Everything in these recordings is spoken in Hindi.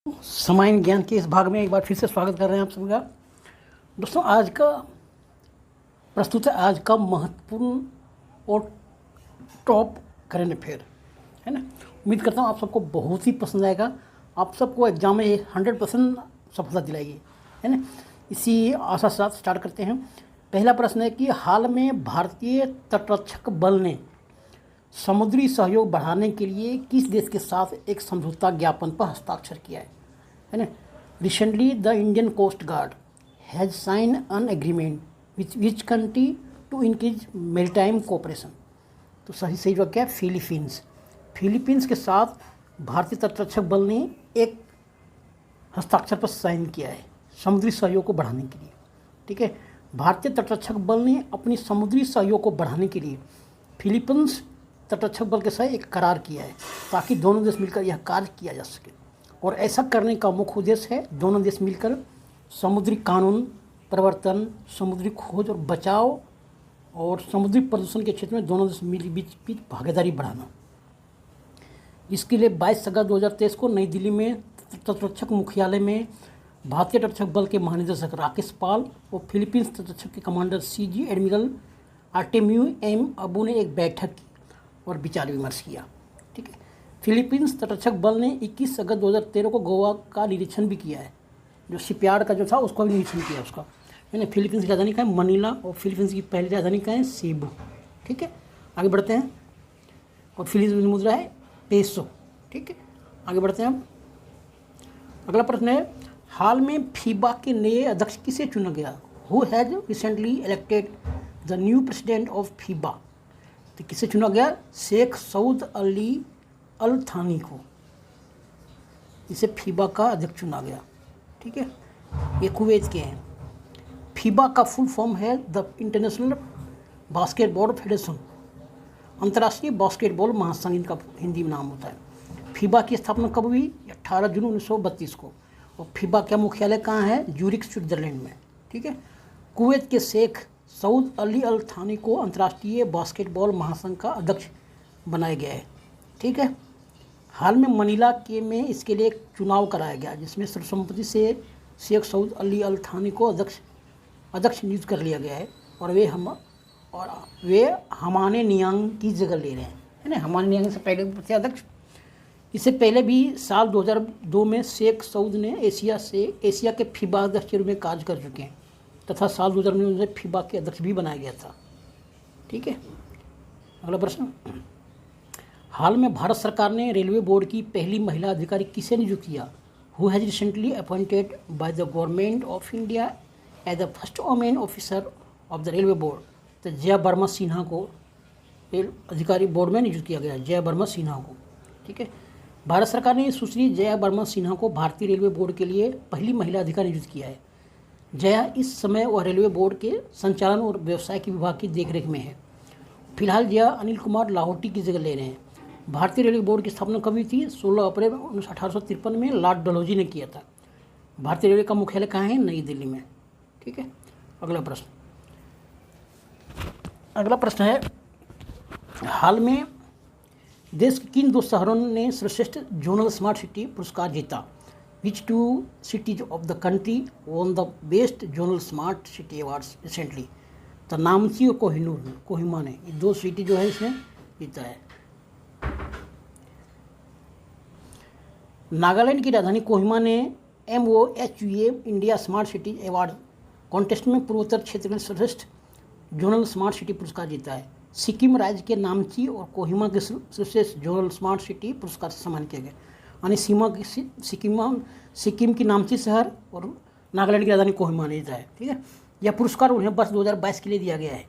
सामान्य ज्ञान के इस भाग में एक बार फिर से स्वागत कर रहे हैं आप सभी का। दोस्तों, आज का प्रस्तुत है आज का महत्वपूर्ण और टॉप करंट अफेयर, है ना। उम्मीद करता हूँ आप सबको बहुत ही पसंद आएगा, आप सबको एग्जाम में 100% सफलता दिलाएगी, है ना। इसी आशा के साथ स्टार्ट करते हैं। पहला प्रश्न है कि हाल में भारतीय तटरक्षक बल ने समुद्री सहयोग बढ़ाने के लिए किस देश के साथ एक समझौता ज्ञापन पर हस्ताक्षर किया है ना। Recently the Indian coast guard has sign an agreement which country to increase maritime cooperation. तो सही जवाब क्या है? फिलीपींस। फिलीपींस के साथ भारतीय तटरक्षक बल ने एक हस्ताक्षर पर साइन किया है समुद्री सहयोग को बढ़ाने के लिए, ठीक है। भारतीय तटरक्षक बल ने अपनी समुद्री सहयोग को बढ़ाने के लिए फिलीपींस तटरक्षक बल के साथ एक करार किया है ताकि दोनों देश मिलकर यह कार्य किया जा सके। और ऐसा करने का मुख्य उद्देश्य है दोनों देश मिलकर समुद्री कानून प्रवर्तन, समुद्री खोज और बचाव और समुद्री प्रदूषण के क्षेत्र में दोनों देश बीच भागीदारी बढ़ाना। इसके लिए 22 अगस्त 2023 को नई दिल्ली में तटरक्षक मुख्यालय में भारतीय तटरक्षक बल के महानिदेशक राकेश पाल और फिलीपींस तटरक्षक के commander CG admiral Artemio M Abu ने एक बैठक की और विचार विमर्श किया, ठीक है। फिलीपींस तटरक्षक बल ने 21 अगस्त 2013 को गोवा का निरीक्षण भी किया है, जो शिपयार्ड का जो था उसका भी निरीक्षण किया उसका, है ना। फिलीपींस की राजधानी का है मनीला और फिलीपींस की पहली राजधानी का है सेबू, ठीक है। आगे बढ़ते हैं। और फिलीपींस की मुद्रा है पेसो, ठीक है। आगे बढ़ते हैं हम। अगला प्रश्न है, हाल में फीबा के नए अध्यक्ष किसे चुना गया? Who has recently elected the new president of FIBA? तो किसे चुना गया? शेख सऊद अली अल थानी को इसे फीबा का अध्यक्ष चुना गया, ठीक है। ये कुवैत के हैं। फीबा का फुल फॉर्म है द इंटरनेशनल बास्केटबॉल फेडरेशन, अंतर्राष्ट्रीय बास्केटबॉल महासंघ इनका हिंदी में नाम होता है। फीबा की स्थापना कब हुई? 18 जून 1932 को। और फीबा का मुख्यालय कहाँ है? ज्यूरिख, स्विट्जरलैंड में, ठीक है। कुवैत के शेख सऊद अली अल थानी को अंतर्राष्ट्रीय बास्केटबॉल महासंघ का अध्यक्ष बनाया गया है, ठीक है। हाल में मनीला के में इसके लिए एक चुनाव कराया गया जिसमें सर्वसम्मति से शेख सऊद अली अल थानी को अध्यक्ष नियुक्त कर लिया गया है और वे हमाने नियांग की जगह ले रहे हैं, है ना। हमाने नियांग से पहले थे अध्यक्ष। इससे पहले भी साल 2002 में शेख सऊद ने एशिया के फीबा अध्यक्ष के रूप में कार्य कर चुके हैं तथा साल 2009 में फीबा के अध्यक्ष भी बनाया गया था, ठीक है। अगला प्रश्न, हाल में भारत सरकार ने रेलवे बोर्ड की पहली महिला अधिकारी किसे नियुक्त किया? Who has recently appointed by the government of India as the first women officer of the railway board? तो जया वर्मा सिन्हा को रेल अधिकारी बोर्ड में नियुक्त किया गया, जया वर्मा सिन्हा को, ठीक है। भारत सरकार ने सुश्री जया वर्मा सिन्हा को भारतीय रेलवे बोर्ड के लिए पहली महिला अधिकारी नियुक्त किया है। जया इस समय वह रेलवे बोर्ड के संचालन और व्यवसाय के विभाग की देखरेख में है। फिलहाल जया अनिल कुमार लाहौटी की जगह ले रहे हैं। भारतीय रेलवे बोर्ड की स्थापना कब हुई थी? 16 अप्रैल 1853 में लॉर्ड डलहौजी ने किया था। भारतीय रेलवे का मुख्यालय कहाँ है? नई दिल्ली में, ठीक है। अगला प्रश्न है, हाल में देश के किन दो शहरों ने सर्वश्रेष्ठ जोनल स्मार्ट सिटी पुरस्कार जीता? Which two cities of the country won the Best Zonal Smart City Awards recently? तो नामची और कोहिमा ने ये दो सिटी जो है इसमें जीता है। नागालैंड की राजधानी कोहिमा ने MOHUA India smart city award contest में पूर्वोत्तर क्षेत्र में सर्वश्रेष्ठ जोनल स्मार्ट सिटी पुरस्कार जीता है। सिक्किम राज्य के नामची और कोहिमा के सर्वश्रेष्ठ जोनल स्मार्ट सिटी पुरस्कार से सम्मानित किया गया। यानी सिक्किम की नामची शहर और नागालैंड की राजधानी कोहिमा ने जीता है, ठीक है। यह पुरस्कार उन्हें वर्ष 2022 के लिए दिया गया है।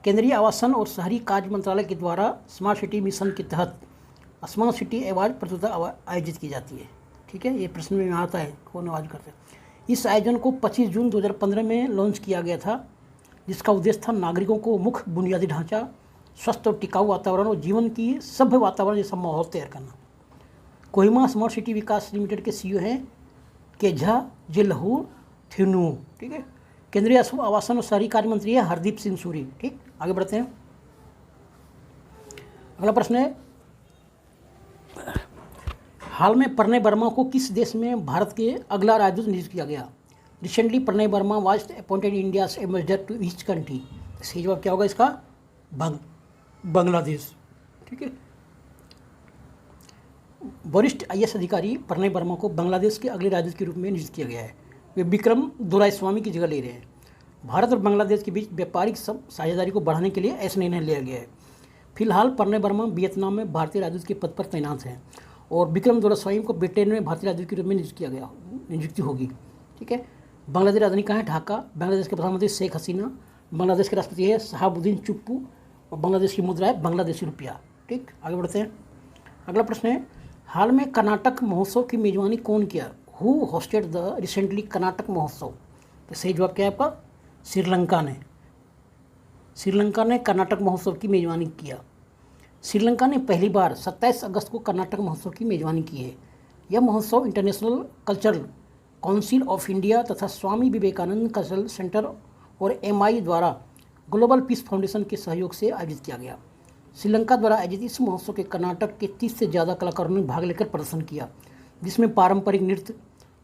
केंद्रीय आवासन और शहरी कार्य मंत्रालय के द्वारा स्मार्ट सिटी मिशन के तहत स्मार्ट सिटी अवार्ड प्रतियोगिता आयोजित की जाती है, ठीक है। ये प्रश्न में आता है कौन आयोजन करते हैं। इस आयोजन को 25 जून 2015 में लॉन्च किया गया था, जिसका उद्देश्य था नागरिकों को मुख्य बुनियादी ढांचा, स्वस्थ और टिकाऊ वातावरण और जीवन की सभ्य वातावरण जैसा माहौल तैयार करना। कोहिमा स्मार्ट सिटी विकास लिमिटेड के CEO हैं केझा जिलहू थिनु, ठीक है। केंद्रीय आवासन और शहरी कार्य मंत्री है हरदीप सिंह सूरी, ठीक। आगे बढ़ते हैं। अगला प्रश्न है, हाल में प्रणय वर्मा को किस देश में भारत के अगला राजदूत नियुक्त किया गया? Recently Pranay Varma was appointed India ambassador to each country. सही जवाब क्या होगा इसका? बांग्लादेश। ठीक है। वरिष्ठ आईएएस अधिकारी प्रणय वर्मा को बांग्लादेश के अगले राजदूत के रूप में नियुक्त किया गया है। वे विक्रम दोराईस्वामी की जगह ले रहे हैं। भारत और बांग्लादेश के बीच व्यापारिक साझेदारी को बढ़ाने के लिए ऐसा निर्णय लिया गया है। फिलहाल प्रणय वर्मा वियतनाम में भारतीय राजदूत के पद पर तैनात हैं और विक्रम दोराईस्वामी को ब्रिटेन में भारतीय राजदूत के रूप में नियुक्ति होगी। ठीक है। बांग्लादेश राजधानी कहाँ है? ढाका। बांग्लादेश के प्रधानमंत्री शेख हसीना। बांग्लादेश के राष्ट्रपति है शहाबुद्दीन चुप्पू और बांग्लादेश की मुद्रा है बांग्लादेशी रुपया। ठीक, आगे बढ़ते हैं। अगला प्रश्न है, हाल में कर्नाटक महोत्सव की मेजबानी कौन किया? Who hosted the recently Karnataka महोत्सव? तो सही जवाब क्या है आपका? श्रीलंका ने। श्रीलंका ने कर्नाटक महोत्सव की मेजबानी किया। श्रीलंका ने पहली बार 27 अगस्त को कर्नाटक महोत्सव की मेजबानी की है। यह महोत्सव international cultural council of India तथा स्वामी विवेकानंद कल्चरल सेंटर और MI द्वारा ग्लोबल पीस फाउंडेशन के सहयोग से आयोजित किया गया। श्रीलंका द्वारा आयोजित इस महोत्सव के कर्नाटक के 30 से ज़्यादा कलाकारों ने भाग लेकर प्रदर्शन किया, जिसमें पारंपरिक नृत्य,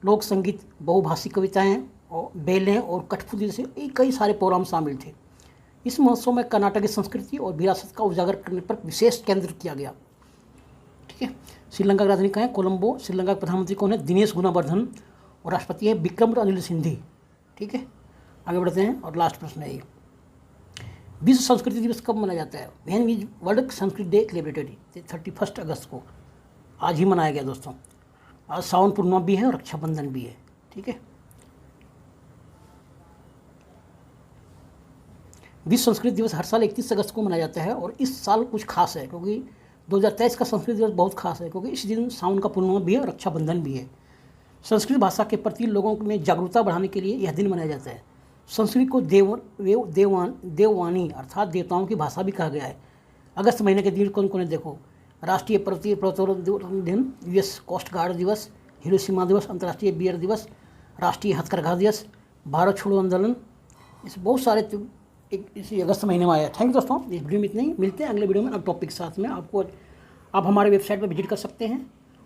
लोक संगीत, बहुभाषी कविताएं और बेलें और कठपुतली जैसे कई सारे प्रोग्राम शामिल थे। इस महोत्सव में कर्नाटक की संस्कृति और विरासत का उजागर करने पर विशेष केंद्र किया गया। ठीक है। श्रीलंका की राजधानी कहाँ है? कोलंबो। श्रीलंका के प्रधानमंत्री कौन है? दिनेश गुणावर्धन और राष्ट्रपति है विक्रम रणिल सिंघे। ठीक है, आगे बढ़ते हैं और लास्ट प्रश्न है ये, विश्व संस्कृति दिवस कब मनाया जाता है? When is world Sanskrit day celebrated? 31 अगस्त को आज ही मनाया गया दोस्तों। आज सावन पूर्णिमा भी है और रक्षाबंधन भी है। ठीक है। विश्व संस्कृत दिवस हर साल 31 अगस्त को मनाया जाता है और इस साल कुछ खास है क्योंकि 2023 का संस्कृत दिवस बहुत खास है क्योंकि इस दिन सावन का पूर्णिमा भी है और रक्षाबंधन भी है। संस्कृत भाषा के प्रति लोगों में जागरूकता बढ़ाने के लिए यह दिन मनाया जाता है। संस्कृत को देववाणी अर्थात देवताओं की भाषा भी कहा गया है। अगस्त महीने के दिन कौन कौन है देखो? राष्ट्रीय पर्वतोत्तोलन दिन, US कोस्ट गार्ड दिवस, हिरोशिमा दिवस, अंतर्राष्ट्रीय बियर दिवस, राष्ट्रीय हथकरघा दिवस, भारत छोड़ो आंदोलन, इस बहुत सारे इसी अगस्त महीने में आया। थैंक यू दोस्तों, इस वीडियो में इतना ही। मिलते हैं अगले वीडियो में अब टॉपिक के साथ में। आप हमारे वेबसाइट पर विजिट कर सकते हैं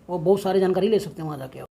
और बहुत सारी जानकारी ले सकते हैं वहाँ जाके आप।